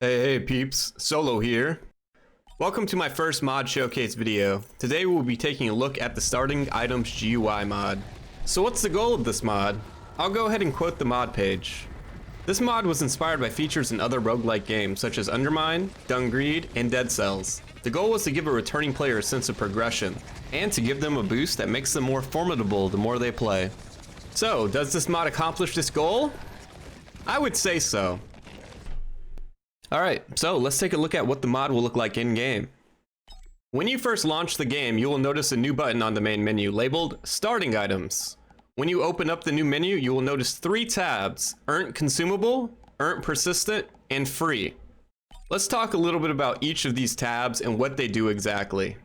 Hey peeps, Solo here. Welcome to my first mod showcase video. Today we'll be taking a look at the Starting Items GUI mod. So what's the goal of this mod? I'll go ahead and quote the mod page. This mod was inspired by features in other roguelike games such as Undermine, Dung Greed, and Dead Cells. The goal was to give a returning player a sense of progression, and to give them a boost that makes them more formidable the more they play. So, does this mod accomplish this goal? I would say so. Alright, so let's take a look at what the mod will look like in-game. When you first launch the game, you will notice a new button on the main menu labeled Starting Items. When you open up the new menu, you will notice 3 tabs: Earned Consumable, Earned Persistent, and Free. Let's talk a little bit about each of these tabs and what they do exactly.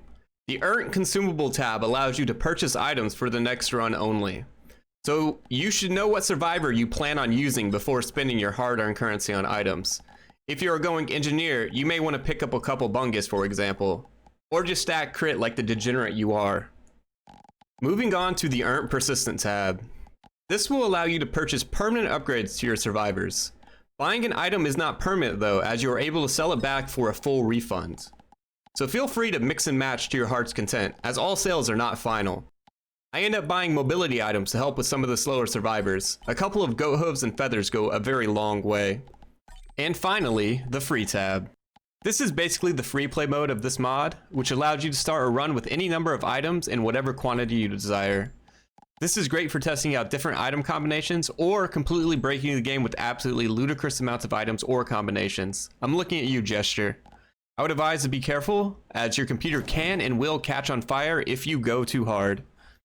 The Earned Consumable tab allows you to purchase items for the next run only. So you should know what survivor you plan on using before spending your hard-earned currency on items. If you're going engineer, you may want to pick up a couple bungus, for example, or just stack crit like the degenerate you are. Moving on to the Earned Persistent tab. This will allow you to purchase permanent upgrades to your survivors. Buying an item is not permanent though, as you are able to sell it back for a full refund. So feel free to mix and match to your heart's content, as all sales are not final. I end up buying mobility items to help with some of the slower survivors. A couple of goat hooves and feathers go a very long way. And finally, the Free tab. This is basically the free play mode of this mod, which allows you to start a run with any number of items in whatever quantity you desire. This is great for testing out different item combinations or completely breaking the game with absolutely ludicrous amounts of items or combinations. I'm looking at you, Gesture. I would advise to be careful, as your computer can and will catch on fire if you go too hard.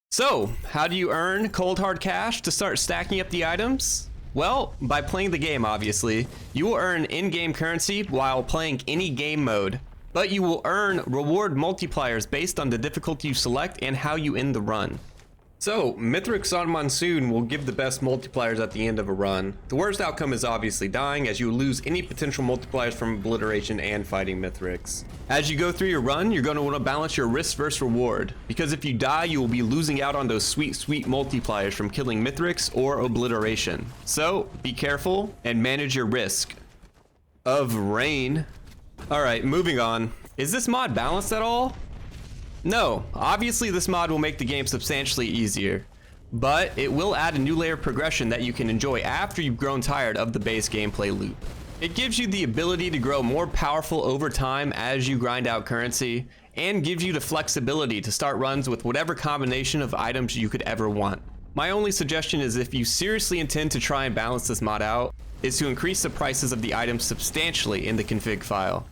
So, how do you earn cold hard cash to start stacking up the items? Well, by playing the game, obviously. You will earn in-game currency while playing any game mode, but you will earn reward multipliers based on the difficulty you select and how you end the run. So, Mithrix on Monsoon will give the best multipliers at the end of a run. The worst outcome is obviously dying, as you lose any potential multipliers from Obliteration and fighting Mithrix. As you go through your run, you're going to want to balance your risk versus reward, because if you die, you will be losing out on those sweet multipliers from killing Mithrix or Obliteration. So, be careful and manage your risk. Of rain. Alright, moving on. Is this mod balanced at all? No, obviously this mod will make the game substantially easier, but it will add a new layer of progression that you can enjoy after you've grown tired of the base gameplay loop. It gives you the ability to grow more powerful over time as you grind out currency, and gives you the flexibility to start runs with whatever combination of items you could ever want. My only suggestion is, if you seriously intend to try and balance this mod out, is to increase the prices of the items substantially in the config file.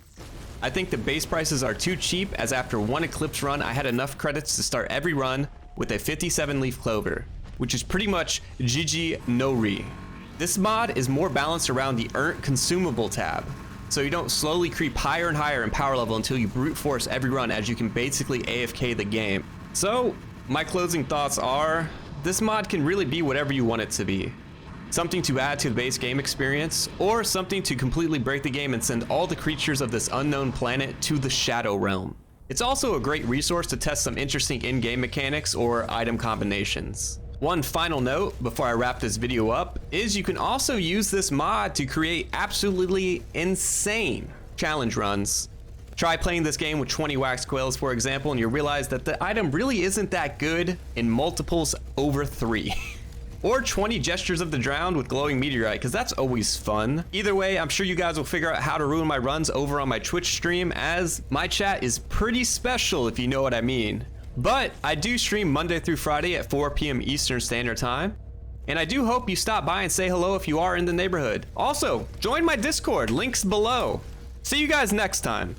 I think the base prices are too cheap, as after one Eclipse run I had enough credits to start every run with a 57 leaf clover, which is pretty much GG no re. This mod is more balanced around the Earned Consumable tab, so you don't slowly creep higher and higher in power level until you brute force every run, as you can basically AFK the game. So my closing thoughts are, this mod can really be whatever you want it to be. Something to add to the base game experience, or something to completely break the game and send all the creatures of this unknown planet to the Shadow Realm. It's also a great resource to test some interesting in-game mechanics or item combinations. One final note before I wrap this video up is you can also use this mod to create absolutely insane challenge runs. Try playing this game with 20 wax quails, for example, and you'll realize that the item really isn't that good in multiples over 3. Or 20 Gestures of the Drowned with Glowing Meteorite, because that's always fun. Either way, I'm sure you guys will figure out how to ruin my runs over on my Twitch stream, as my chat is pretty special, if you know what I mean. But I do stream Monday through Friday at 4 p.m. Eastern Standard Time, and I do hope you stop by and say hello if you are in the neighborhood. Also, join my Discord, links below. See you guys next time.